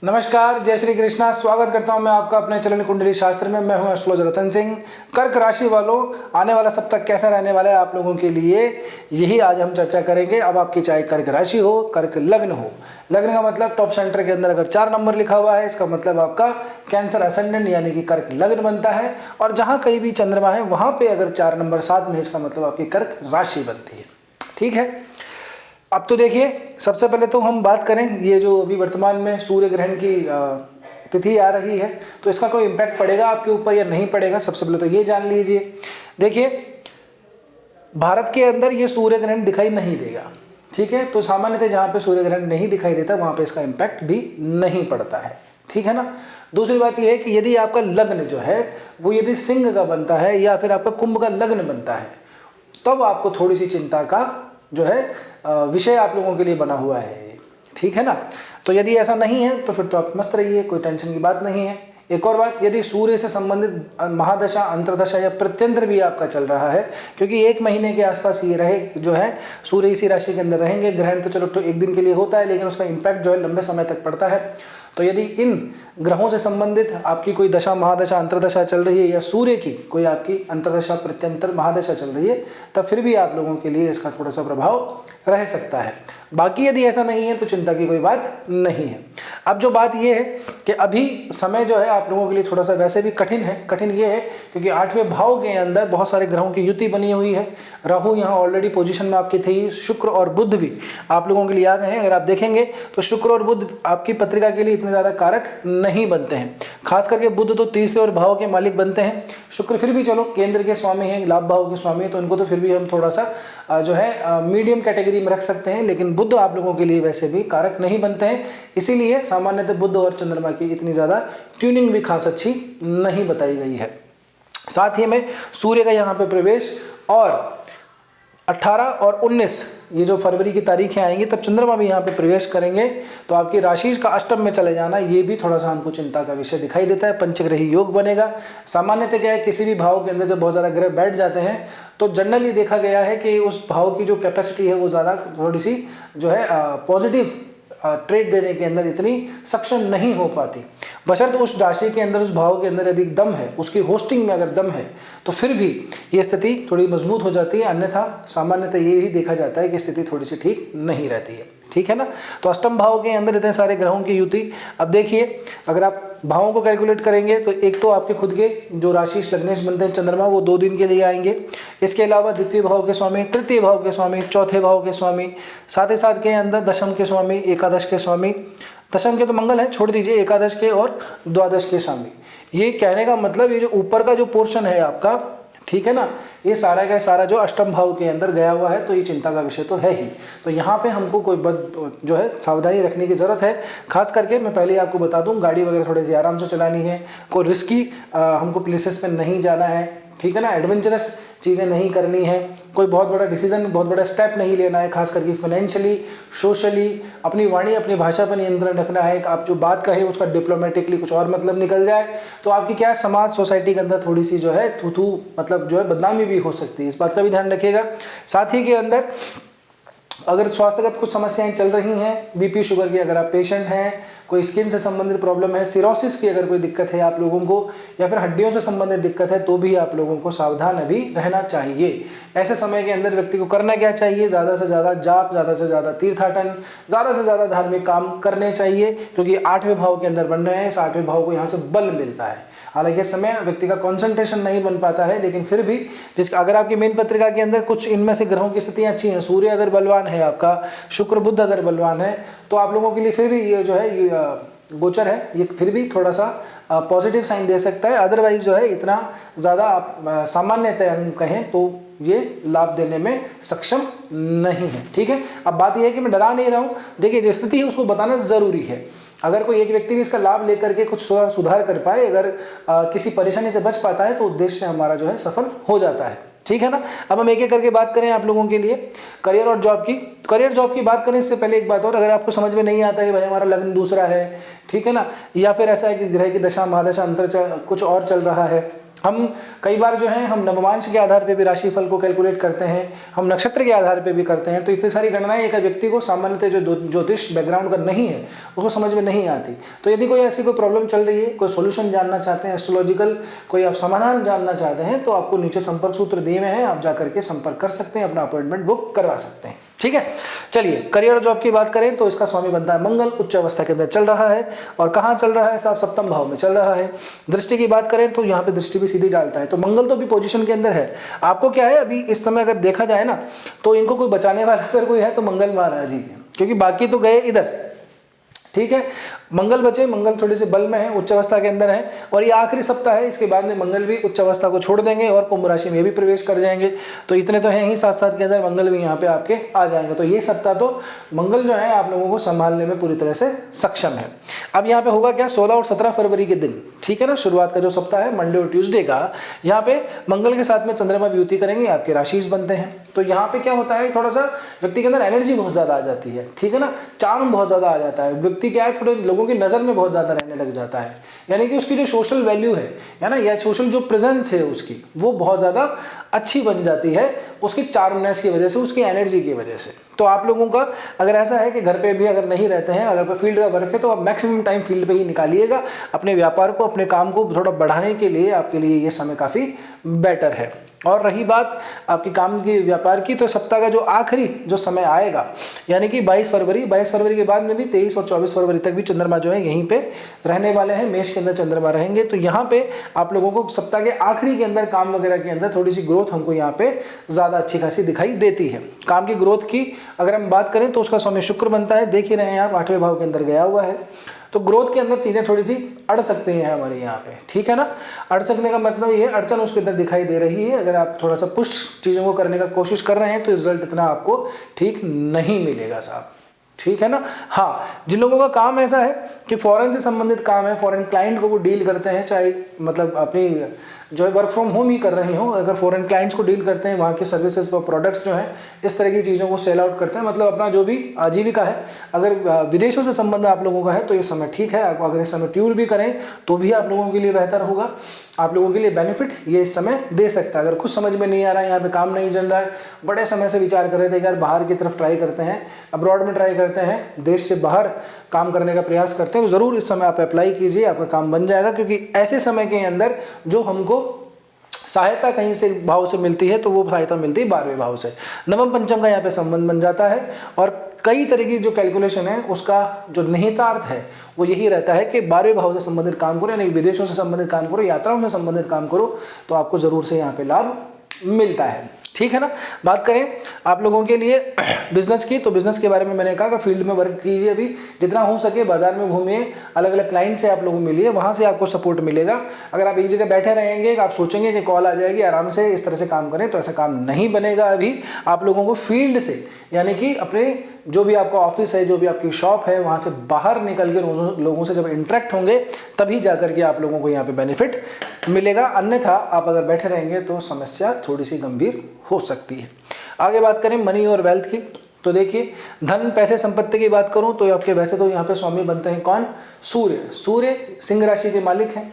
नमस्कार, जय श्री कृष्णा। स्वागत करता हूं मैं आपका अपने चलन कुंडली शास्त्र में। मैं हूं एस्ट्रोलॉजर रतन सिंह। कर्क राशि वालों, आने वाला सप्ताह कैसा रहने वाला है आप लोगों के लिए, यही आज हम चर्चा करेंगे। अब आपकी चाहे कर्क राशि हो, कर्क लग्न हो, लग्न का मतलब टॉप सेंटर के अंदर अगर 4 नंबर लिखा हुआ है, इसका मतलब आपका कैंसर असेंडेंट यानी कि कर्क लग्न बनता है। और जहाँ कहीं भी चंद्रमा है वहाँ पर अगर 4 नंबर साथ में, इसका मतलब आपकी कर्क राशि बनती है। ठीक है, अब तो देखिए, सबसे पहले तो हम बात करें, ये जो अभी वर्तमान में सूर्य ग्रहण की तिथि आ रही है, तो इसका कोई इम्पैक्ट पड़ेगा आपके ऊपर या नहीं पड़ेगा, सबसे पहले तो ये जान लीजिए। देखिए, भारत के अंदर ये सूर्य ग्रहण दिखाई नहीं देगा, ठीक है। तो सामान्यतः जहाँ पे सूर्य ग्रहण नहीं दिखाई देता वहाँ पे इसका इम्पैक्ट भी नहीं पड़ता है, ठीक है ना। दूसरी बात यह है कि यदि आपका लग्न जो है वो यदि सिंह का बनता है या फिर आपका कुंभ का लग्न बनता है, तब आपको थोड़ी सी चिंता का जो है विषय आप लोगों के लिए बना हुआ है, ठीक है ना। तो यदि ऐसा नहीं है तो फिर तो आप मस्त रहिए, कोई टेंशन की बात नहीं है। एक और बात, यदि सूर्य से संबंधित महादशा, अंतरदशा या प्रत्यंतर भी आपका चल रहा है, क्योंकि 1 महीने के आसपास ये रहे जो है सूर्य इसी राशि के अंदर रहेंगे। ग्रहण तो चलो तो 1 दिन के लिए होता है, लेकिन उसका इम्पैक्ट जो है लंबे समय तक पड़ता है। तो यदि इन ग्रहों से संबंधित आपकी कोई दशा, महादशा, अंतरदशा चल रही है या सूर्य की कोई आपकी अंतरदशा, प्रत्यंतर, महादशा चल रही है, तब फिर भी आप लोगों के लिए इसका थोड़ा सा प्रभाव रह सकता है। बाकी यदि ऐसा नहीं है तो चिंता की कोई बात नहीं है। अब जो बात यह है कि अभी समय जो है आप लोगों के लिए थोड़ा सा वैसे भी कठिन है। कठिन ये है क्योंकि 8वें भाव के अंदर बहुत सारे ग्रहों की युति बनी हुई है। राहु यहाँ ऑलरेडी पोजीशन में आपकी थी, शुक्र और बुध भी आप लोगों के लिए आ गए हैं। अगर आप देखेंगे तो शुक्र और बुध आपकी पत्रिका के लिए इतने ज़्यादा कारक नहीं बनते हैं, खास करके बुध तो तीसरे और भाव के मालिक बनते हैं। शुक्र फिर भी चलो केंद्र के स्वामी हैं, लाभ भाव के स्वामी हैं, तो इनको तो फिर भी हम थोड़ा सा जो है मीडियम कैटेगरी में रख सकते हैं। लेकिन बुध आप लोगों के लिए वैसे भी कारक नहीं बनते हैं, इसीलिए सामान्यतः बुध और चंद्रमा की इतनी ज़्यादा ट्यूनिंग भी खास अच्छी नहीं बताई गई है। साथ ही में सूर्य का यहाँ पे प्रवेश और 18 और 19 ये जो फरवरी की तारीखें आएंगी, तब चंद्रमा भी यहाँ पे प्रवेश करेंगे। तो आपकी राशि का अष्टम में चले जाना, ये भी थोड़ा सा हमको चिंता का विषय दिखाई देता है। पंचग्रही योग बनेगा। सामान्यतः क्या है, किसी भी भाव के अंदर जब बहुत ज़्यादा ग्रह बैठ जाते हैं तो जनरली देखा गया है कि उस भाव की जो कैपेसिटी है वो ज़्यादा थोड़ी सी जो है पॉजिटिव ट्रेड देने के अंदर इतनी सक्षम नहीं हो पाती। बशर्ते उस राशि के अंदर, उस भाव के अंदर यदि दम है, उसकी होस्टिंग में अगर दम है, तो फिर भी ये स्थिति थोड़ी मजबूत हो जाती है। अन्यथा सामान्यतः ये ही देखा जाता है कि स्थिति थोड़ी सी ठीक नहीं रहती है, ठीक है ना। तो अष्टम भाव के अंदर इतने सारे ग्रहों की युति। अब देखिए, अगर आप भावों को कैलकुलेट करेंगे तो एक तो आपके खुद के जो राशि लग्नेश बनते हैं चंद्रमा, वो 2 दिन के लिए आएंगे। इसके अलावा द्वितीय भाव के स्वामी, तृतीय भाव के स्वामी, चौथे भाव के स्वामी, साथ ही साथ के अंदर दशम के स्वामी, एकादश के स्वामी। दशम के तो मंगल है, छोड़ दीजिए, एकादश के और द्वादश के स्वामी। ये कहने का मतलब ये जो ऊपर का जो पोर्शन है आपका, ठीक है ना, ये सारा का सारा जो अष्टम भाव के अंदर गया हुआ है, तो ये चिंता का विषय तो है ही। तो यहाँ पे हमको कोई जो है सावधानी रखने की ज़रूरत है। खास करके मैं पहले ही आपको बता दूँ, गाड़ी वगैरह थोड़ी सी आराम से चलानी है, कोई रिस्की हमको प्लेसेस पे नहीं जाना है, ठीक है ना, एडवेंचरस चीज़ें नहीं करनी है, कोई बहुत बड़ा डिसीजन, बहुत बड़ा स्टेप नहीं लेना है। खास करके फाइनेंशियली, सोशली अपनी वाणी, अपनी भाषा पर नियंत्रण रखना है। आप जो बात कहे उसका डिप्लोमेटिकली कुछ और मतलब निकल जाए तो आपकी क्या समाज, सोसाइटी के अंदर थोड़ी सी जो है थू मतलब जो है बदनामी भी हो सकती है। इस बात का भी ध्यान रखिएगा। साथ ही के अंदर अगर स्वास्थ्यगत कुछ समस्याएं चल रही हैं, बीपी शुगर की अगर आप पेशेंट हैं, कोई स्किन से संबंधित प्रॉब्लम है, सिरोसिस की अगर कोई दिक्कत है आप लोगों को, या फिर हड्डियों से संबंधित दिक्कत है, तो भी आप लोगों को सावधान अभी रहना चाहिए। ऐसे समय के अंदर व्यक्ति को करना क्या चाहिए, ज़्यादा से ज़्यादा जाप, ज़्यादा से ज़्यादा तीर्थाटन, ज़्यादा से ज़्यादा धार्मिक काम करने चाहिए, क्योंकि 8वें भाव के अंदर बन रहे हैं। इस 8वें भाव को यहाँ से बल मिलता है। हालांकि इस समय व्यक्ति का कंसंट्रेशन नहीं बन पाता है, लेकिन फिर भी अगर आपकी मेन पत्रिका के अंदर कुछ इनमें से ग्रहों की स्थितियाँ अच्छी हैं, सूर्य अगर बलवान है आपका, शुक्र बुध अगर बलवान है, तो आप लोगों के लिए फिर भी ये जो है ये गोचर है, ये फिर भी थोड़ा सा पॉजिटिव साइन दे सकता है। अदरवाइज जो है इतना ज़्यादा आप सामान्यतः हम कहें तो ये लाभ देने में सक्षम नहीं है, ठीक है। अब बात यह है कि मैं डरा नहीं रहा हूँ। देखिए, जो स्थिति है उसको बताना ज़रूरी है। अगर कोई एक व्यक्ति भी इसका लाभ लेकर के कुछ सुधार कर पाए, अगर किसी परेशानी से बच पाता है, तो उद्देश्य हमारा जो है सफल हो जाता है, ठीक है ना। अब हम एक एक करके बात करें आप लोगों के लिए करियर और जॉब की। करियर जॉब की बात करें इससे पहले एक बात और, अगर आपको समझ में नहीं आता है कि भाई हमारा लग्न दूसरा है, ठीक है ना, या फिर ऐसा है कि ग्रह की दशा, महादशा, अंतर कुछ और चल रहा है, हम कई बार जो है हम नवमांश के आधार पे भी राशिफल को कैलकुलेट करते हैं, हम नक्षत्र के आधार पे भी करते हैं। तो इतनी सारी गणनाएं एक व्यक्ति को सामान्यतः जो ज्योतिष बैकग्राउंड का नहीं है उसको समझ में नहीं आती। तो यदि कोई ऐसी कोई प्रॉब्लम चल रही है, कोई सोल्यूशन जानना चाहते हैं, एस्ट्रोलॉजिकल कोई आप समाधान जानना चाहते हैं, तो आपको नीचे संपर्क सूत्र दिए हुए हैं, आप जाकर के संपर्क कर सकते हैं, अपना अपॉइंटमेंट बुक करवा सकते हैं। ठीक है, चलिए करियर जॉब की बात करें तो इसका स्वामी बनता है मंगल, उच्च अवस्था के अंदर चल रहा है। और कहाँ चल रहा है साहब? सप्तम भाव में चल रहा है। दृष्टि की बात करें तो यहाँ पे दृष्टि भी सीधी डालता है, तो मंगल तो भी पोजीशन के अंदर है। आपको क्या है अभी इस समय अगर देखा जाए ना, तो इनको कोई बचाने वाला अगर कोई है तो मंगल महाराज ही है, क्योंकि बाकी तो गए इधर। ठीक है, मंगल बचे, मंगल थोड़े से बल में है, उच्च अवस्था के अंदर है, और ये आखिरी सप्ताह है, इसके बाद में मंगल भी उच्च अवस्था को छोड़ देंगे और कुंभ राशि में भी प्रवेश कर जाएंगे। तो इतने तो हैं ही, साथ साथ के अंदर मंगल भी यहाँ पे आपके आ जाएंगे। तो ये सप्ताह तो मंगल जो है आप लोगों को संभालने में पूरी तरह से सक्षम है। अब यहाँ पे होगा क्या, 16 और 17 फरवरी के दिन, ठीक है ना, शुरुआत का जो सप्ताह है मंडे और ट्यूसडे का, यहाँ पे मंगल के साथ में चंद्रमा युति करेंगे, आपके राशिस बनते हैं। तो यहाँ पे क्या होता है, थोड़ा सा व्यक्ति के अंदर एनर्जी बहुत ज्यादा आ जाती है, ठीक है ना, चार्म बहुत ज्यादा आ जाता है। व्यक्ति क्या है, थोड़े लोगों की नजर में बहुत ज्यादा रहने लग जाता है, यानी कि उसकी जो सोशल वैल्यू है ना, या सोशल जो प्रेजेंस है उसकी, वो बहुत ज्यादा अच्छी बन जाती है, उसकी चार्मनेस की वजह से, उसकी एनर्जी की वजह से। तो आप लोगों का अगर ऐसा है कि घर पे भी अगर नहीं रहते हैं, अगर फील्ड का वर्क है, तो आप मैक्सिमम टाइम फील्ड पे ही निकालिएगा। अपने व्यापार को, अपने काम को थोड़ा बढ़ाने के लिए आपके लिए ये समय काफ़ी बेटर है। और रही बात आपकी काम की, व्यापार की, तो सप्ताह का जो आखिरी जो समय आएगा, यानी कि 22 फरवरी के बाद में भी 23 और 24 फरवरी तक भी चंद्रमा जो है यहीं पे रहने वाले हैं, मेष के अंदर चंद्रमा रहेंगे। तो यहाँ पे आप लोगों को सप्ताह के आखिरी के अंदर काम वगैरह के अंदर थोड़ी सी ग्रोथ हमको यहाँ पे ज़्यादा अच्छी खासी दिखाई देती है। काम की ग्रोथ की अगर हम बात करें तो उसका स्वामी शुक्र बनता है, देख ही रहे हैं आप, 8वें भाव के अंदर गया हुआ है। तो ग्रोथ के अंदर चीज़ें थोड़ी सी अड़ सकती हैं हमारे यहाँ पे, ठीक है ना। अड़ सकने का मतलब ये अड़चन उसके अंदर दिखाई दे रही है। अगर आप थोड़ा सा पुश चीज़ों को करने का कोशिश कर रहे हैं तो रिजल्ट इतना आपको ठीक नहीं मिलेगा साहब, ठीक है ना। हाँ, जिन लोगों का काम ऐसा है कि फॉरेन से संबंधित काम है, फॉरेन क्लाइंट को वो डील करते हैं, चाहे मतलब अपनी जो है वर्क फ्रॉम होम ही कर रहे हो, अगर फॉरेन क्लाइंट्स को डील करते हैं, वहाँ के सर्विसेज और प्रोडक्ट्स जो हैं इस तरह की चीज़ों को सेल आउट करते हैं, मतलब अपना जो भी आजीविका है, अगर विदेशों से संबंध आप लोगों का है तो ये समय ठीक है। आप अगर इस समय टूर भी करें तो भी आप लोगों के लिए बेहतर होगा, आप लोगों के लिए बेनिफिट ये इस समय दे सकता है। अगर कुछ समझ में नहीं आ रहा है, यहाँ पे काम नहीं चल रहा है, बड़े समय से विचार कर रहे थे यार बाहर की तरफ ट्राई करते हैं, अब्रॉड में ट्राई करते हैं, देश से बाहर काम करने का प्रयास करते हैं, तो ज़रूर इस समय आप अप्लाई कीजिए, आपका काम बन जाएगा। क्योंकि ऐसे समय के अंदर जो हमको सहायता कहीं से भाव से मिलती है तो वो सहायता मिलती है 12वें भाव से, नवम पंचम का यहाँ पे संबंध बन जाता है। और कई तरह की जो कैलकुलेशन है उसका जो निहितार्थ है वो यही रहता है कि 12वें भाव से संबंधित काम करो, यानी विदेशों से संबंधित काम करो, यात्राओं से संबंधित काम करो, तो आपको ज़रूर से यहाँ पे लाभ मिलता है, ठीक है ना। बात करें आप लोगों के लिए बिजनेस की, तो बिजनेस के बारे में मैंने कहा कि फील्ड में वर्क कीजिए, अभी जितना हो सके बाजार में घूमिए, अलग अलग क्लाइंट से आप लोगों मिलिए, वहाँ से आपको सपोर्ट मिलेगा। अगर आप एक जगह बैठे रहेंगे, आप सोचेंगे कि कॉल आ जाएगी आराम से इस तरह से काम करें, तो ऐसा काम नहीं बनेगा। अभी आप लोगों को फील्ड से, यानी कि अपने जो भी आपका ऑफिस है, जो भी आपकी शॉप है, वहाँ से बाहर निकल के लोगों से जब इंटरेक्ट होंगे तभी जाकर के आप लोगों को यहाँ पे बेनिफिट मिलेगा। अन्यथा आप अगर बैठे रहेंगे तो समस्या थोड़ी सी गंभीर हो सकती है। आगे बात करें मनी और वेल्थ की, तो देखिए धन पैसे संपत्ति की बात करूं तो आपके वैसे तो यहाँ पे स्वामी बनते हैं कौन, सूर्य। सूर्य सिंह राशि के मालिक हैं।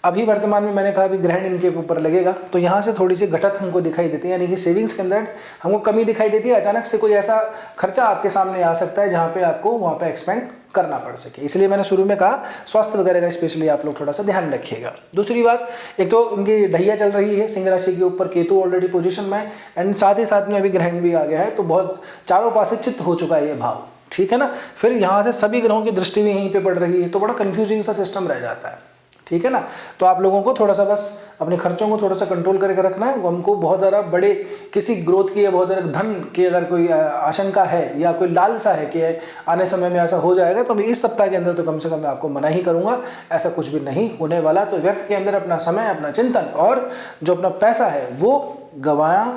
अभी वर्तमान में मैंने कहा अभी ग्रहण इनके ऊपर लगेगा तो यहाँ से थोड़ी सी घटत हमको दिखाई देती है, यानी कि सेविंग्स के अंदर हमको कमी दिखाई देती है। अचानक से कोई ऐसा खर्चा आपके सामने आ सकता है जहाँ पे आपको वहाँ पे एक्सपेंड करना पड़ सके, इसलिए मैंने शुरू में कहा स्वास्थ्य वगैरह का स्पेशली आप लोग थोड़ा सा ध्यान रखिएगा। दूसरी बात, एक तो उनकी ढैया चल रही है सिंह राशि के ऊपर, केतु ऑलरेडी पोजीशन में, एंड साथ ही साथ में अभी ग्रहण भी आ गया है, तो बहुत चारों पास से चित्त हो चुका है ये भाव, ठीक है ना। फिर यहाँ से सभी ग्रहों की दृष्टि भी यहीं पे पड़ रही है, तो बड़ा कंफ्यूजिंग सा सिस्टम रह जाता है, ठीक है ना। तो आप लोगों को थोड़ा सा बस अपने खर्चों को थोड़ा सा कंट्रोल करके रखना है। हमको बहुत ज़्यादा बड़े किसी ग्रोथ की या बहुत ज़्यादा धन की अगर कोई आशंका है या कोई लालसा है कि आने समय में ऐसा हो जाएगा, तो मैं इस सप्ताह के अंदर तो कम से कम मैं आपको मना ही करूँगा, ऐसा कुछ भी नहीं होने वाला। तो व्यर्थ के अंदर अपना समय, अपना चिंतन और जो अपना पैसा है वो गंवाया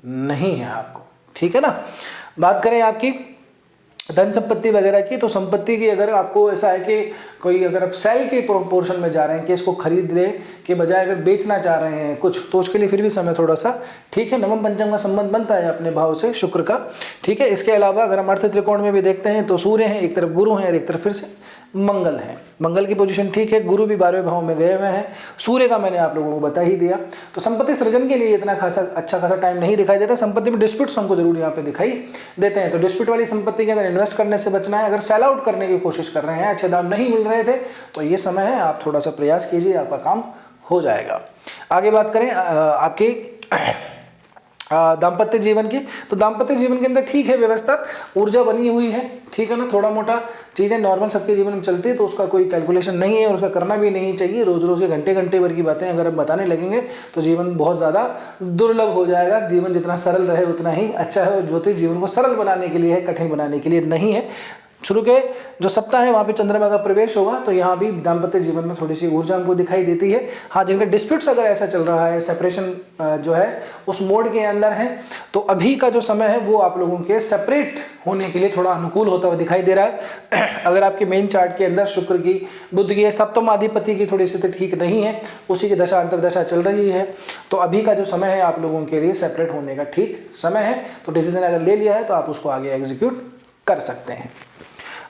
नहीं है आपको, ठीक है ना। बात करें आपकी धन संपत्ति वगैरह की, तो संपत्ति की अगर आपको ऐसा है कि कोई अगर आप सेल के पोर्शन में जा रहे हैं कि इसको खरीदने के बजाय अगर बेचना चाह रहे हैं कुछ, तो उसके लिए फिर भी समय थोड़ा सा ठीक है। नवम पंचम का संबंध बनता है अपने भाव से शुक्र का, ठीक है। इसके अलावा अगर हम अर्थ त्रिकोण में भी देखते हैं तो सूर्य हैं एक तरफ, गुरु हैं और एक तरफ फिर से मंगल है। मंगल की पोजीशन ठीक है, गुरु भी 12वें भाव में गए हुए हैं, सूर्य का मैंने आप लोगों को बता ही दिया। तो संपत्ति सृजन के लिए इतना अच्छा खासा टाइम नहीं दिखाई देता। संपत्ति में डिस्प्यूट्स हमको जरूर यहाँ पे दिखाई देते हैं, तो डिस्प्यूट वाली संपत्ति के अंदर इन्वेस्ट करने से बचना है। अगर सेल आउट करने की कोशिश कर रहे हैं, अच्छे दाम नहीं मिल रहे थे, तो ये समय है, आप थोड़ा सा प्रयास कीजिए, आपका काम हो जाएगा। आगे बात करें आपकी दाम्पत्य जीवन की, तो दाम्पत्य जीवन के अंदर ठीक है, व्यवस्था ऊर्जा बनी हुई है, ठीक है ना। थोड़ा मोटा चीज़ें नॉर्मल सबके जीवन में चलती है, तो उसका कोई कैलकुलेशन नहीं है और उसका करना भी नहीं चाहिए। रोज रोज के घंटे घंटे भर की बातें अगर हम बताने लगेंगे तो जीवन बहुत ज़्यादा दुर्लभ हो जाएगा। जीवन जितना सरल रहे उतना ही अच्छा है, और ज्योतिष जीवन को सरल बनाने के लिए है, कठिन बनाने के लिए नहीं है। शुरू के जो सप्ताह है वहाँ पे चंद्रमा का प्रवेश होगा, तो यहाँ भी दाम्पत्य जीवन में थोड़ी सी ऊर्जा हमको दिखाई देती है। हाँ, जिनका डिस्प्यूट्स अगर ऐसा चल रहा है, सेपरेशन जो है उस मोड के अंदर है, तो अभी का जो समय है वो आप लोगों के सेपरेट होने के लिए थोड़ा अनुकूल होता हुआ दिखाई दे रहा है। अगर आपके मेन चार्ट के अंदर शुक्र की, बुध की, सप्तम अधिपति की थोड़ी स्थिति ठीक नहीं है, उसी की दशा अंतरदशा चल रही है, तो अभी का जो समय है आप लोगों के लिए सेपरेट होने का ठीक समय है। तो डिसीजन अगर ले लिया है तो आप उसको आगे एग्जीक्यूट कर सकते हैं।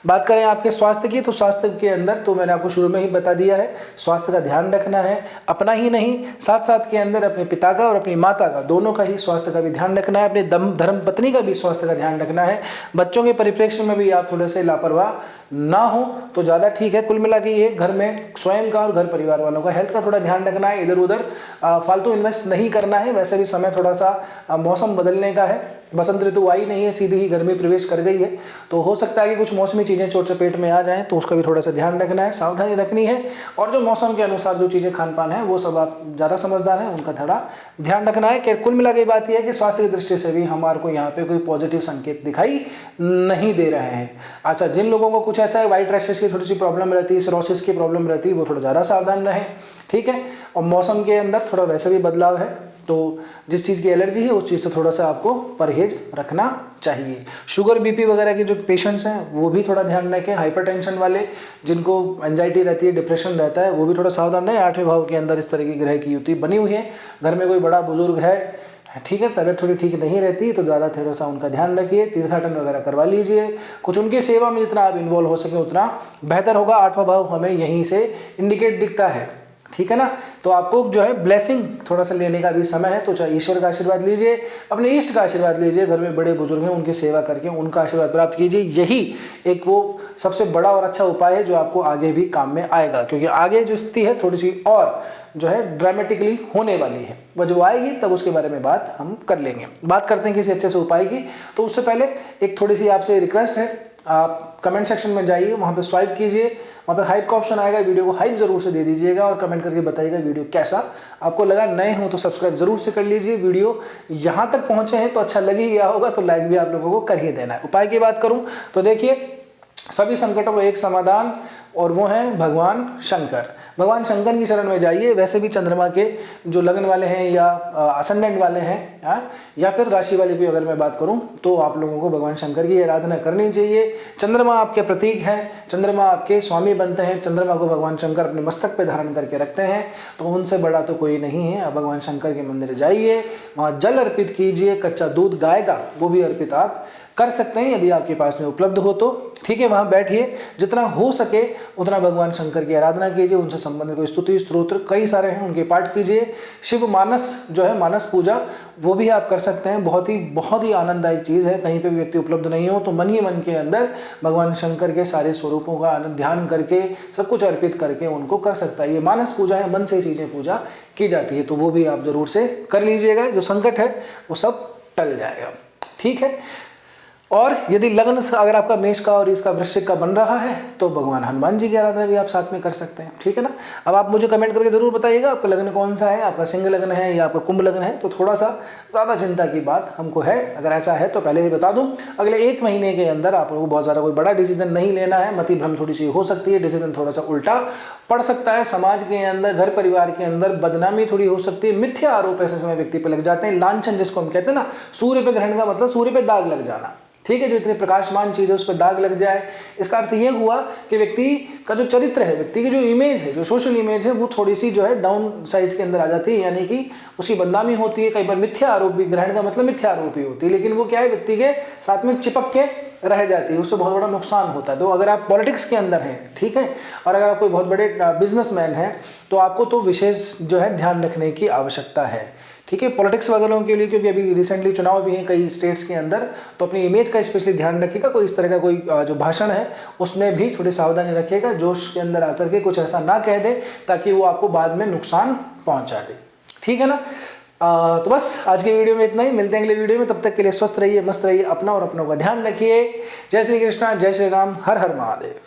बात करें आपके स्वास्थ्य की, तो स्वास्थ्य के अंदर तो मैंने आपको शुरू में ही बता दिया है, स्वास्थ्य का ध्यान रखना है, अपना ही नहीं साथ साथ के अंदर अपने पिता का और अपनी माता का, दोनों का ही स्वास्थ्य का भी ध्यान रखना है। अपने धर्म पत्नी का भी स्वास्थ्य का ध्यान रखना है। बच्चों के परिप्रेक्ष्य में भी आप थोड़े से लापरवाह ना हो तो ज़्यादा ठीक है। कुल मिला के ये घर में स्वयं का और घर परिवार वालों का हेल्थ का थोड़ा ध्यान रखना है। इधर उधर फालतू इन्वेस्ट नहीं करना है। वैसे भी समय थोड़ा सा मौसम बदलने का है, बसंत ऋतु आई नहीं है, सीधी ही गर्मी प्रवेश कर गई है, तो हो सकता है कि कुछ मौसमी चीज़ें चोट चपेट में आ जाएं, तो उसका भी थोड़ा सा ध्यान रखना है, सावधानी रखनी है। और जो मौसम के अनुसार जो चीज़ें खान पान है वो सब आप ज़्यादा समझदार हैं, उनका थोड़ा ध्यान रखना है। कि कुल मिला के बात यह है कि स्वास्थ्य की दृष्टि से भी हमारे को यहाँ पे कोई पॉजिटिव संकेत दिखाई नहीं दे रहे हैं। अच्छा, जिन लोगों को कुछ ऐसा है व्हाइट रैशेस की थोड़ी सी प्रॉब्लम रहती है, सिरोसिस की प्रॉब्लम रहती है, वो थोड़ा ज़्यादा सावधान रहें, ठीक है। और मौसम के अंदर थोड़ा वैसे भी बदलाव है, तो जिस चीज़ की एलर्जी है उस चीज़ से थोड़ा सा आपको परहेज रखना चाहिए। शुगर बीपी वगैरह के जो पेशेंट्स हैं वो भी थोड़ा ध्यान रखें। हाइपरटेंशन वाले, जिनको एंजाइटी रहती है, डिप्रेशन रहता है, वो भी थोड़ा सावधान रहें। 8वें भाव के अंदर इस तरह की ग्रह की युति बनी हुई है। घर में कोई बड़ा बुजुर्ग है, ठीक है, तबीयत थोड़ी ठीक नहीं रहती, तो ज़्यादा थोड़ा सा उनका ध्यान रखिए। तीर्थाटन वगैरह करवा लीजिए, कुछ उनकी सेवा में जितना आप इन्वॉल्व हो सके उतना बेहतर होगा। 8वां भाव हमें यहीं से इंडिकेट दिखता है, ठीक है ना। तो आपको जो है ब्लेसिंग थोड़ा सा लेने का भी समय है, तो चाहे ईश्वर का आशीर्वाद लीजिए, अपने इष्ट का आशीर्वाद लीजिए, घर में बड़े बुजुर्ग हैं उनकी सेवा करके उनका आशीर्वाद प्राप्त कीजिए। यही एक वो सबसे बड़ा और अच्छा उपाय है जो आपको आगे भी काम में आएगा, क्योंकि आगे जो स्थिति है थोड़ी सी और जो है ड्रामेटिकली होने वाली है। वह जो आएगी तब उसके बारे में बात हम कर लेंगे। बात करते हैं किसी अच्छे से उपाय की, तो उससे पहले एक थोड़ी सी आपसे रिक्वेस्ट है, आप कमेंट सेक्शन में जाइए, वहाँ पे स्वाइप कीजिए, वहाँ पे हाइप का ऑप्शन आएगा, वीडियो को हाइप जरूर से दे दीजिएगा और कमेंट करके बताइएगा वीडियो कैसा आपको लगा। नए हो तो सब्सक्राइब जरूर से कर लीजिए। वीडियो यहाँ तक पहुँचे हैं तो अच्छा लग ही गया होगा, तो लाइक भी आप लोगों को कर ही देना है। उपाय की बात करूँ तो देखिए, सभी संकटों को एक समाधान, और वो हैं भगवान शंकर। भगवान शंकर की शरण में जाइए। वैसे भी चंद्रमा के जो लगन वाले हैं या असेंडेंट वाले हैं या फिर राशि वाले की अगर मैं बात करूं, तो आप लोगों को भगवान शंकर की आराधना करनी चाहिए। चंद्रमा आपके प्रतीक हैं, चंद्रमा आपके स्वामी बनते हैं। चंद्रमा को भगवान शंकर अपने मस्तक पे धारण करके रखते हैं, तो उनसे बड़ा तो कोई नहीं है। आप भगवान शंकर के मंदिर जाइए, वहाँ जल अर्पित कीजिए, कच्चा दूध गाय का वो भी अर्पित आप कर सकते हैं यदि आपके पास में उपलब्ध हो तो, ठीक है। वहाँ बैठिए, जितना हो सके उतना भगवान शंकर की आराधना कीजिए। उनसे संबंधित कोई स्तुति स्तोत्र कई सारे हैं, उनके पाठ कीजिए। शिव मानस जो है, मानस पूजा, वो भी आप कर सकते हैं। बहुत ही आनंददायक चीज़ है। कहीं पे भी व्यक्ति उपलब्ध नहीं हो तो मन ही मन के अंदर भगवान शंकर के सारे स्वरूपों का ध्यान करके सब कुछ अर्पित करके उनको कर सकता है। ये मानस पूजा है, मन से चीज़ें पूजा की जाती है, तो वो भी आप जरूर से कर लीजिएगा। जो संकट है वो सब टल जाएगा, ठीक है। और यदि लग्न अगर आपका मेष का और इसका वृश्चिक का बन रहा है तो भगवान हनुमान जी की आराधना भी आप साथ में कर सकते हैं, ठीक है ना। अब आप मुझे कमेंट करके जरूर बताइएगा आपका लग्न कौन सा है, आपका सिंह लग्न है या आपका कुंभ लग्न है, तो थोड़ा सा ज़्यादा चिंता की बात हमको है। अगर ऐसा है तो पहले ही बता दूं, अगले 1 महीने के अंदर आप लोगों को बहुत ज़्यादा कोई बड़ा डिसीजन नहीं लेना है। मति भ्रम थोड़ी सी हो सकती है, डिसीजन थोड़ा सा उल्टा पड़ सकता है। समाज के अंदर, घर परिवार के अंदर बदनामी थोड़ी हो सकती है। मिथ्या आरोप ऐसे समय व्यक्ति पर लग जाते हैं। लांछन जिसको हम कहते हैं ना, सूर्य पे ग्रहण का मतलब सूर्य पे दाग लग जाना, ठीक है। जो इतनी प्रकाशमान चीज़ है उस पर दाग लग जाए, इसका अर्थ ये हुआ कि व्यक्ति का जो चरित्र है, व्यक्ति की जो इमेज है, जो सोशल इमेज है, वो थोड़ी सी जो है डाउन साइज के अंदर आ जाती है, यानी कि उसकी बदनामी होती है। कई बार मिथ्या आरोप भी, ग्रहण का मतलब मिथ्या आरोप ही होती है, लेकिन वो क्या है, व्यक्ति के साथ में चिपक के रह जाती है, उससे बहुत बड़ा नुकसान होता है। तो अगर आप पॉलिटिक्स के अंदर हैं, ठीक है, और अगर आप कोई बहुत बड़े बिजनेसमैन हैं, तो आपको तो विशेष जो है ध्यान रखने की आवश्यकता है, ठीक है, पॉलिटिक्स वगैरह के लिए, क्योंकि अभी रिसेंटली चुनाव भी हैं कई स्टेट्स के अंदर, तो अपनी इमेज का स्पेशली ध्यान रखिएगा। कोई इस तरह का कोई जो भाषण है उसमें भी थोड़ी सावधानी रखिएगा, जोश के अंदर आकर के कुछ ऐसा ना कह दे ताकि वो आपको बाद में नुकसान पहुंचा दे, ठीक है ना। तो बस आज के वीडियो में इतना ही, मिलते हैं अगले वीडियो में, तब तक के लिए स्वस्थ रहिए, मस्त रहिए, अपना और अपनों का ध्यान रखिए। जय श्री कृष्णा, जय श्री राम, हर हर महादेव।